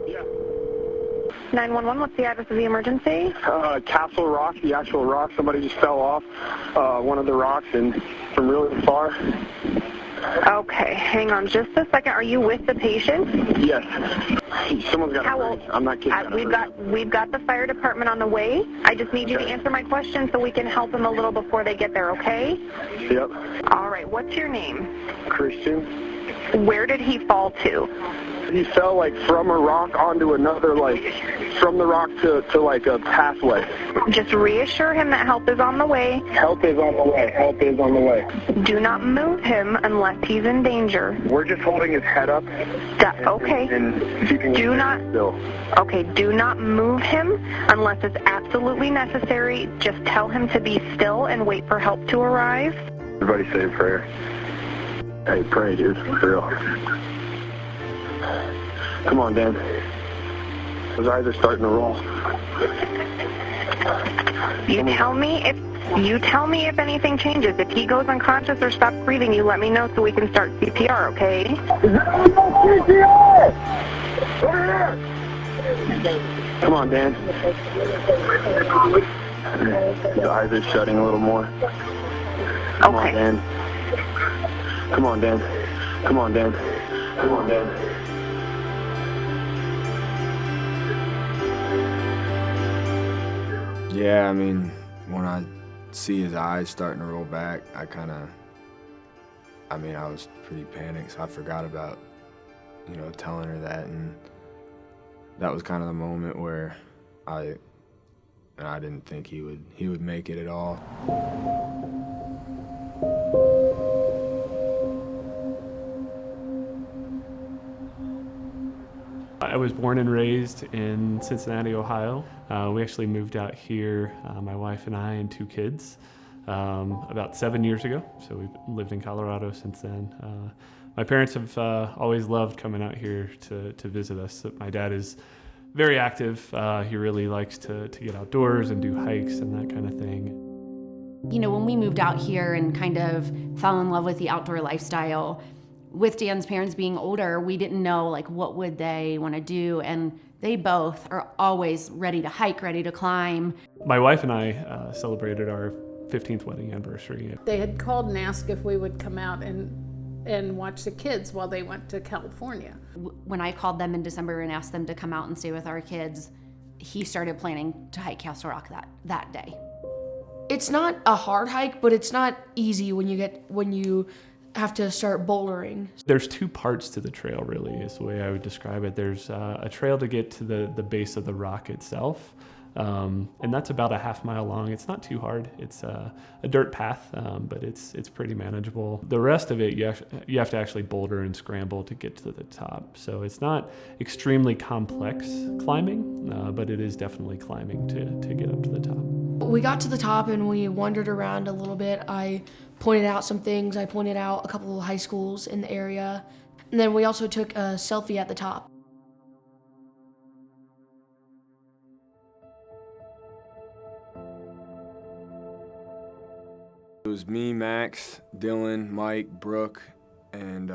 Yeah. 911, what's the address of the emergency? Castle Rock, the actual rock. Somebody just fell off one of the rocks and from really far. Okay, hang on just a second. Are you with the patient? Yes. Someone's got How to old? hurry. I'm not kidding. We've got the fire department on the way. I just need you to answer my question so we can help them a little before they get there, okay? Yep. All right, what's your name? Christian. Where did he fall to? He fell like from a rock onto another, like from the rock to like a pathway. Just reassure him that help is on the way. Help is on the way. Help is on the way. Do not move him unless he's in danger. We're just holding his head up. Okay. And keeping Do him not. still. Okay, do not move him unless it's absolutely necessary. Just tell him to be still and wait for help to arrive. Everybody say a prayer. Hey, pray, dude. For real. Come on, Dan. His eyes are starting to roll. You tell me if anything changes. If he goes unconscious or stops breathing, you let me know so we can start CPR, okay? CPR! Over here! Come on, Dan. His eyes are shutting a little more. Come on, Dan. Come on, Dan. Come on, Dan. Come on, Dan. Yeah, I mean, when I see his eyes starting to roll back, I was pretty panicked, so I forgot about, telling her that, and that was kind of the moment where I didn't think he would make it at all. I was born and raised in Cincinnati, Ohio. We actually moved out here, my wife and I and 2 kids, about 7 years ago. So we've lived in Colorado since then. My parents have always loved coming out here to visit us. My dad is very active. He really likes to get outdoors and do hikes and that kind of thing. When we moved out here and kind of fell in love with the outdoor lifestyle, with Dan's parents being older, we didn't know what would they want to do, and they both are always ready to hike, ready to climb. My wife and I celebrated our 15th wedding anniversary. They had called and asked if we would come out and watch the kids while they went to California. When I called them in December and asked them to come out and stay with our kids, he started planning to hike Castle Rock that day. It's not a hard hike, but it's not easy when you have to start bouldering. There's 2 parts to the trail, really, is the way I would describe it. There's a trail to get to the base of the rock itself, and that's about a half-mile long. It's not too hard. It's a dirt path, but it's pretty manageable. The rest of it, you have to actually boulder and scramble to get to the top. So it's not extremely complex climbing, but it is definitely climbing to get up to the top. We got to the top and we wandered around a little bit. I pointed out some things. I pointed out a couple of high schools in the area. And then we also took a selfie at the top. It was me, Max, Dylan, Mike, Brooke, and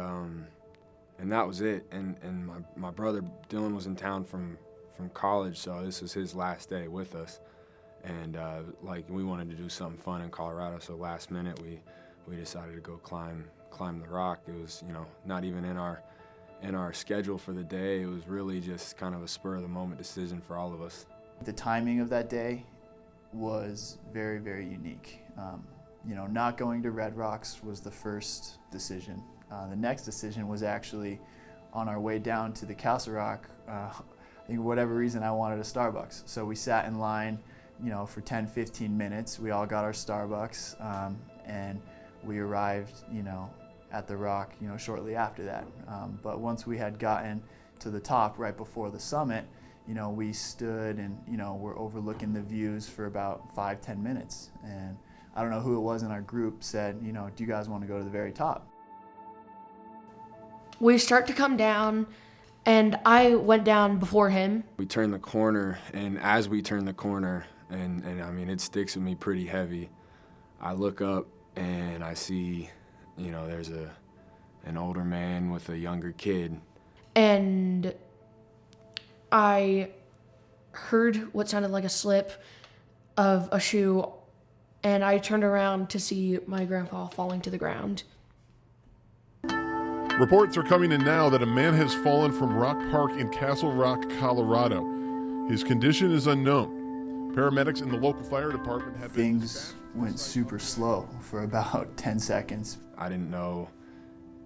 that was it. And my brother Dylan was in town from college, so this was his last day with us. And we wanted to do something fun in Colorado, so last minute we decided to go climb the rock. It was not even in our schedule for the day. It was really just kind of a spur of the moment decision for all of us. The timing of that day was very, very unique. Not going to Red Rocks was the first decision. The next decision was actually on our way down to the Castle Rock. I think for whatever reason I wanted a Starbucks, so we sat in line for 10-15 minutes. We all got our Starbucks, and we arrived at the rock shortly after that. But once we had gotten to the top right before the summit, we stood and we're overlooking the views for about 5-10 minutes. And I don't know who it was in our group said, do you guys want to go to the very top? We start to come down, and I went down before him. We turned the corner, and as we turned the corner, and I mean, it sticks with me pretty heavy, I look up and I see, there's an older man with a younger kid, and I heard what sounded like a slip of a shoe, and I turned around to see my grandpa falling to the ground. Reports are coming in now that a man has fallen from Rock Park in Castle Rock, Colorado. His condition is unknown. Paramedics in the local fire department have Things went super slow for about 10 seconds. I didn't know,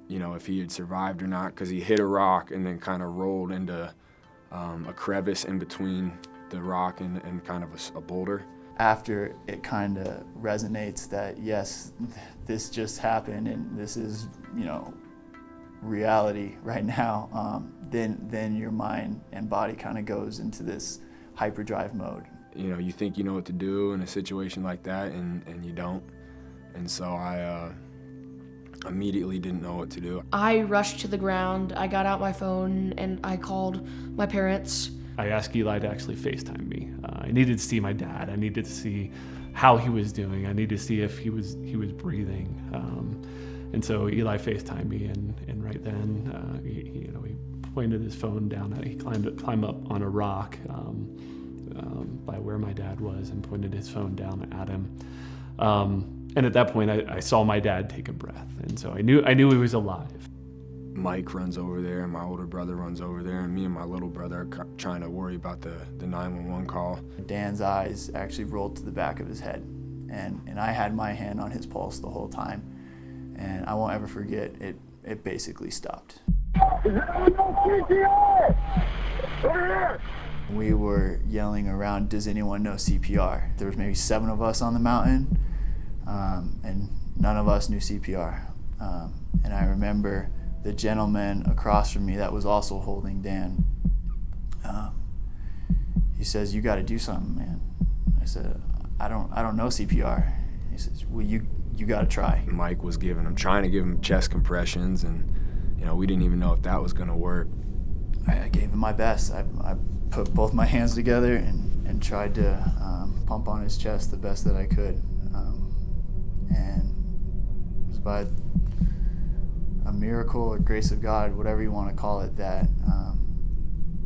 if he had survived or not, because he hit a rock and then kind of rolled into a crevice in between the rock and kind of a boulder. After it kind of resonates that, yes, this just happened and this is, reality right now, then your mind and body kind of goes into this hyperdrive mode. You think you know what to do in a situation like that, and you don't. And so I immediately didn't know what to do. I rushed to the ground. I got out my phone and I called my parents. I asked Eli to actually FaceTime me. I needed to see my dad. I needed to see how he was doing. I needed to see if he was breathing. And so Eli FaceTimed me, and right then, he pointed his phone down. He climbed up on a rock by where my dad was and pointed his phone down at him. And at that point, I saw my dad take a breath, and so I knew he was alive. Mike runs over there, and my older brother runs over there, and me and my little brother are trying to worry about the 911 call. Dan's eyes actually rolled to the back of his head, and I had my hand on his pulse the whole time, and I won't ever forget, it basically stopped. We were yelling around, does anyone know CPR? There was maybe 7 of us on the mountain, and none of us knew CPR. And I remember the gentleman across from me that was also holding Dan, he says, "You got to do something, man." I said, I don't know CPR. He says, "Well, you got to try." Mike was trying to give him chest compressions, and we didn't even know if that was going to work. I gave him my best. I put both my hands together and tried to pump on his chest the best that I could. And it was by a miracle or grace of God, whatever you want to call it, that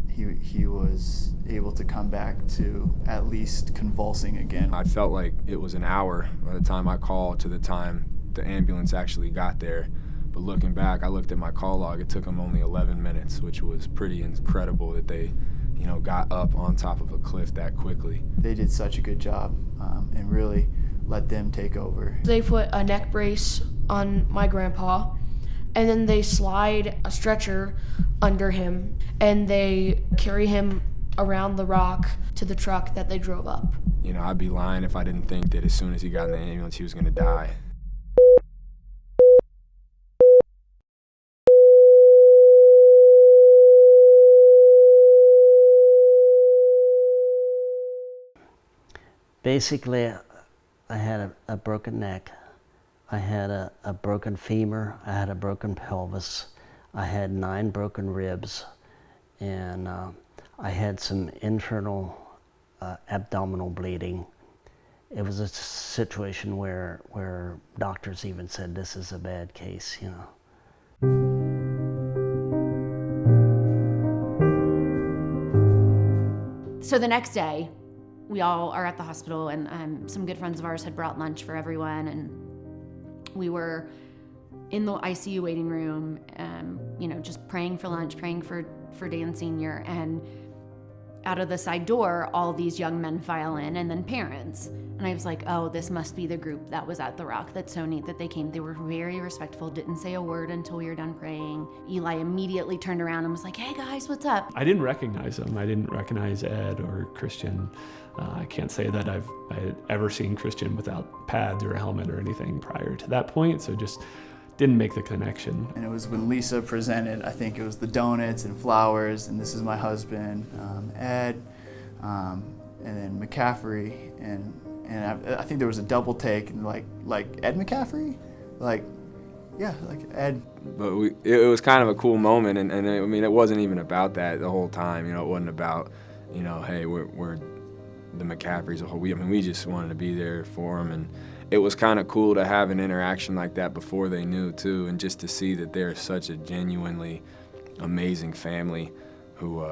he was able to come back to at least convulsing again. I felt like it was an hour by the time I called to the time the ambulance actually got there. But looking back, I looked at my call log. It took them only 11 minutes, which was pretty incredible that they, got up on top of a cliff that quickly. They did such a good job, and really let them take over. They put a neck brace on my grandpa, and then they slide a stretcher under him, and they carry him around the rock to the truck that they drove up. I'd be lying if I didn't think that as soon as he got in the ambulance, he was going to die. Basically, I had a broken neck. I had a broken femur. I had a broken pelvis. I had 9 broken ribs, and I had some internal abdominal bleeding. It was a situation where doctors even said this is a bad case, So the next day, we all are at the hospital, and some good friends of ours had brought lunch for everyone, and we were in the ICU waiting room, just praying for lunch, praying for Dan Sr., and out of the side door, all these young men file in, and then parents. And I was like, oh, this must be the group that was at the rock. That's so neat that they came. They were very respectful, didn't say a word until we were done praying. Eli immediately turned around and was like, hey guys, what's up? I didn't recognize them. I didn't recognize Ed or Christian. I can't say that I had ever seen Christian without pads or a helmet or anything prior to that point, so just didn't make the connection. And it was when Lisa presented, I think it was the donuts and flowers, and this is my husband, Ed, and then McCaffrey, and I think there was a double take, and like Ed McCaffrey? Yeah, like Ed. But it was kind of a cool moment, and it wasn't even about that the whole time. It wasn't about, hey, we're the McCaffrey's. We just wanted to be there for them, and it was kind of cool to have an interaction like that before they knew too, and just to see that they're such a genuinely amazing family who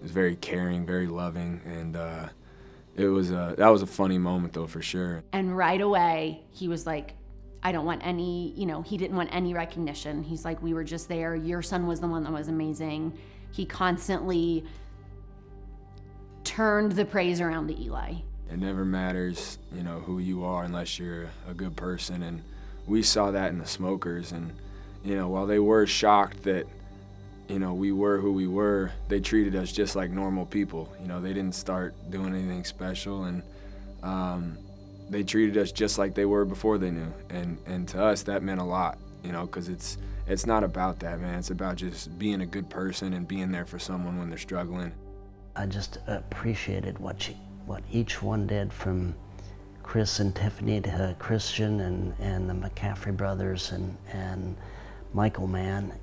is very caring, very loving, and that was a funny moment though, for sure. And right away, he was like, I don't want any, he didn't want any recognition. He's like, we were just there. Your son was the one that was amazing. He constantly turned the praise around to Eli. It never matters, who you are unless you're a good person. And we saw that in the Smokers. And, while they were shocked that, we were who we were, they treated us just like normal people. They didn't start doing anything special. And they treated us just like they were before they knew. And to us, that meant a lot, because it's not about that, man. It's about just being a good person and being there for someone when they're struggling. I just appreciated what each one did, from Chris and Tiffany to Christian and the McCaffrey brothers and Michael, man.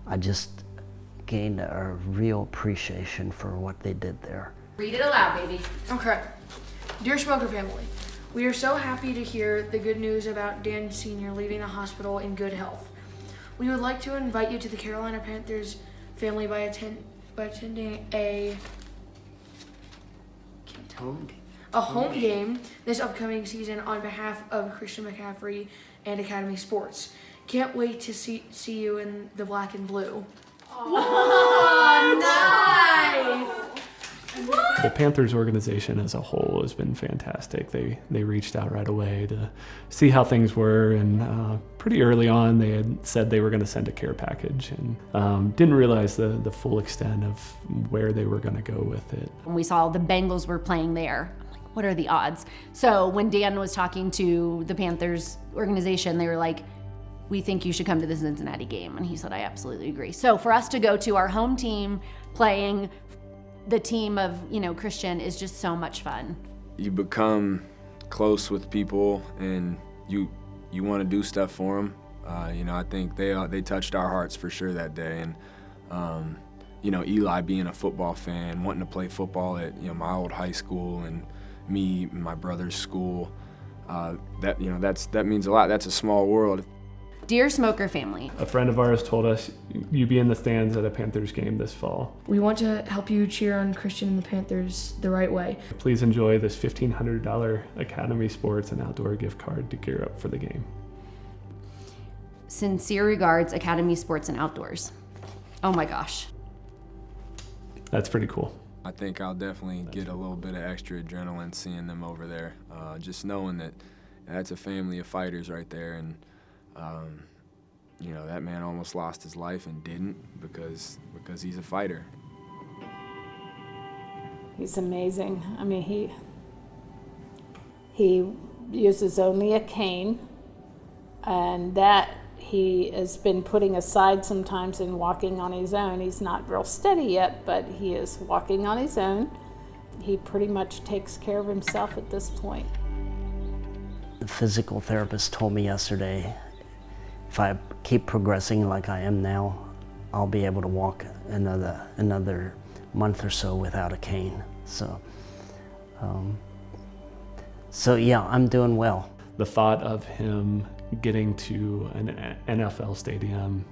I just gained a real appreciation for what they did there. Read it aloud, baby. Okay. Dear Smoker family, we are so happy to hear the good news about Dan Sr. leaving the hospital in good health. We would like to invite you to the Carolina Panthers family by attending a home game this upcoming season on behalf of Christian McCaffrey and Academy Sports. Can't wait to see you in the black and blue. Oh, nice! The Panthers organization as a whole has been fantastic. They reached out right away to see how things were, and pretty early on they had said they were going to send a care package, and didn't realize the full extent of where they were going to go with it. When we saw the Bengals were playing there, I'm like, what are the odds? So when Dan was talking to the Panthers organization, they were like, we think you should come to the Cincinnati game. And he said, I absolutely agree. So for us to go to our home team playing the team of, Christian is just so much fun. You become close with people and you want to do stuff for them. I think they touched our hearts for sure that day. And, Eli being a football fan, wanting to play football at, my old high school, and me and my brother's school, that means a lot. That's a small world. Dear Smoker family, A friend of ours told us, you be in the stands at a Panthers game this fall. We want to help you cheer on Christian and the Panthers the right way. Please enjoy this $1,500 Academy Sports and Outdoor gift card to gear up for the game. Sincere regards, Academy Sports and Outdoors. Oh my gosh. That's pretty cool. I think I'll definitely get a little bit of extra adrenaline seeing them over there. Just knowing that that's a family of fighters right there. And that man almost lost his life and didn't because he's a fighter. He's amazing. I mean, he uses only a cane, and that he has been putting aside sometimes and walking on his own. He's not real steady yet, but he is walking on his own. He pretty much takes care of himself at this point. The physical therapist told me yesterday, if I keep progressing like I am now, I'll be able to walk another month or so without a cane. So yeah, I'm doing well. The thought of him getting to an NFL stadium,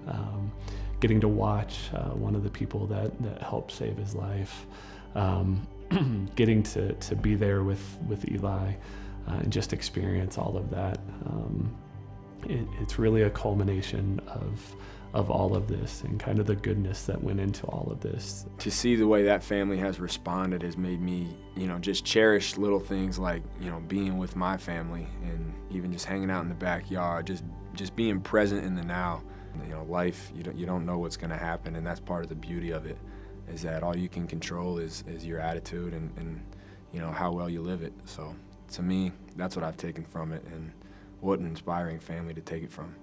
getting to watch one of the people that helped save his life, getting to be there with Eli and just experience all of that. It's really a culmination of all of this and kind of the goodness that went into all of this. To see the way that family has responded has made me, just cherish little things like, being with my family and even just hanging out in the backyard, just being present in the now. Life, you don't know what's going to happen, and that's part of the beauty of it, is that all you can control is your attitude and how well you live it. So to me, that's what I've taken from it, and what an inspiring family to take it from.